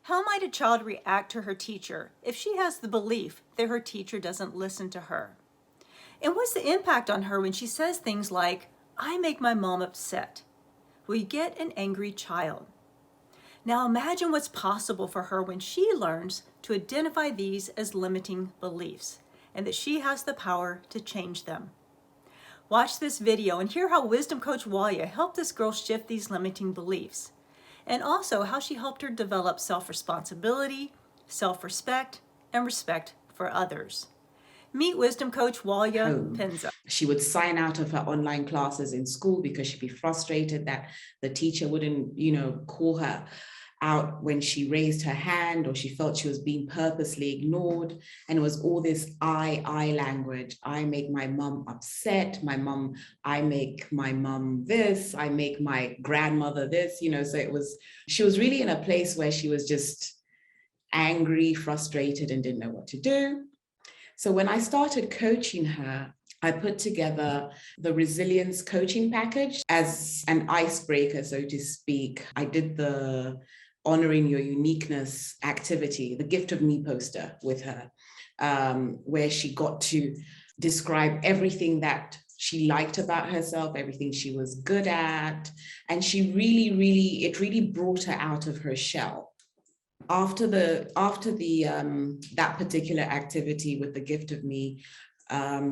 How might a child react to her teacher if she has the belief that her teacher doesn't listen to her? And what's the impact on her when she says things like, "I make my mom upset"? We get an angry child. Now imagine what's possible for her when she learns to identify these as limiting beliefs and that she has the power to change them. Watch this video and hear how Wisdom Coach Bwalya helped this girl shift these limiting beliefs, and also how she helped her develop self-responsibility, self-respect, and respect for others. Meet Wisdom Coach Bwalya Home. Penza. She would sign out of her online classes in school because she'd be frustrated that the teacher wouldn't, call her out when she raised her hand, or she felt she was being purposely ignored. And it was all this I language. I make my mom upset. I make my mom this, I make my grandmother this, so she was really in a place where she was just angry, frustrated, and didn't know what to do. So when I started coaching her, I put together the resilience coaching package as an icebreaker, so to speak. I did the honoring your uniqueness activity, the gift of me poster with her, where she got to describe everything that she liked about herself, everything she was good at. And it really brought her out of her shell. After that particular activity with the gift of me,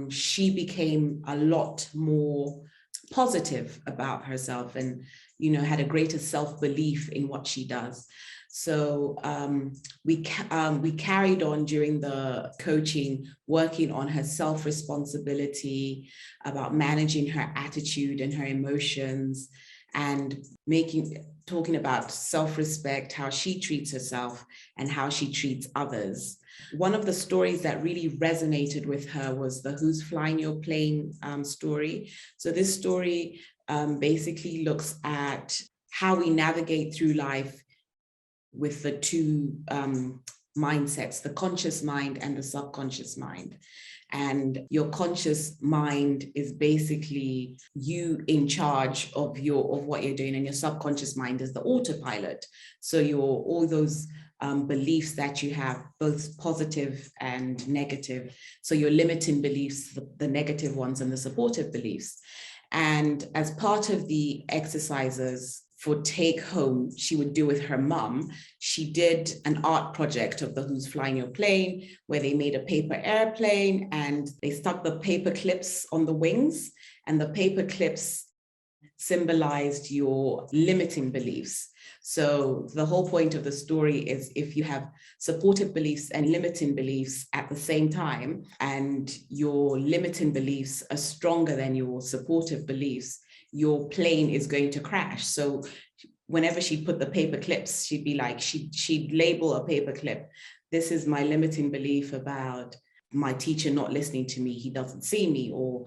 she became a lot more positive about herself, and had a greater self-belief in what she does. So we carried on during the coaching, working on her self-responsibility, about managing her attitude and her emotions, and talking about self-respect, how she treats herself and how she treats others. One of the stories that really resonated with her was the Who's Flying Your Plane story. So this story basically looks at how we navigate through life with the two mindsets, the conscious mind and the subconscious mind. And your conscious mind is basically you in charge of what you're doing, and your subconscious mind is the autopilot. So all those beliefs that you have, both positive and negative. So your limiting beliefs, the negative ones, and the supportive beliefs. And as part of the exercises for take home she would do with her mum, she did an art project of the Who's Flying Your Plane, where they made a paper airplane and they stuck the paper clips on the wings, and the paper clips symbolized your limiting beliefs. So the whole point of the story is, if you have supportive beliefs and limiting beliefs at the same time, and your limiting beliefs are stronger than your supportive beliefs, your plane is going to crash. So whenever she'd put the paper clips, she'd be like, she'd label a paper clip, "This is my limiting belief about my teacher not listening to me, he doesn't see me," or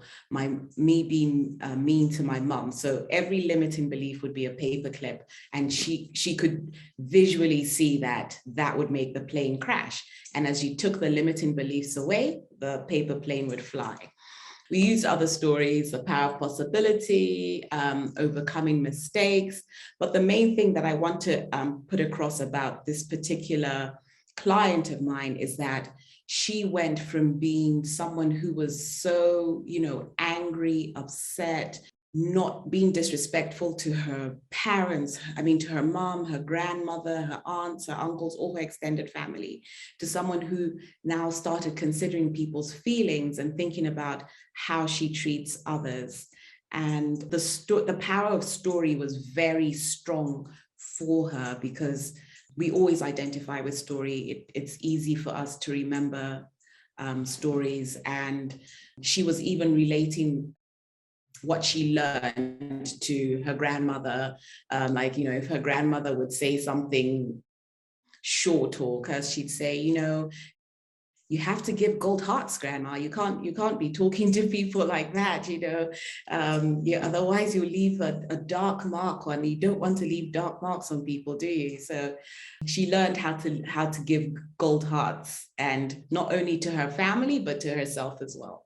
me being mean to my mum. So every limiting belief would be a paper clip, and she could visually see that would make the plane crash. And as you took the limiting beliefs away, the paper plane would fly. We used other stories, the power of possibility, overcoming mistakes. But the main thing that I want to put across about this particular client of mine is that she went from being someone who was so, angry, upset, not being disrespectful to her parents, to her mom, her grandmother, her aunts, her uncles, all her extended family, to someone who now started considering people's feelings and thinking about how she treats others. And the power of story was very strong for her, because we always identify with story. It's easy for us to remember stories. And she was even relating what she learned to her grandmother. If her grandmother would say something short, or because she'd say, "You have to give gold hearts, Grandma. You can't be talking to people like that, otherwise you'll leave a dark mark on. You don't want to leave dark marks on people, do you?" So she learned how to give gold hearts, and not only to her family, but to herself as well.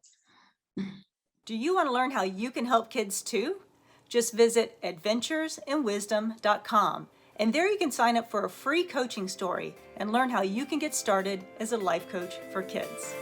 Do you want to learn how you can help kids too? Just visit adventuresinwisdom.com And there you can sign up for a free coaching story and learn how you can get started as a life coach for kids.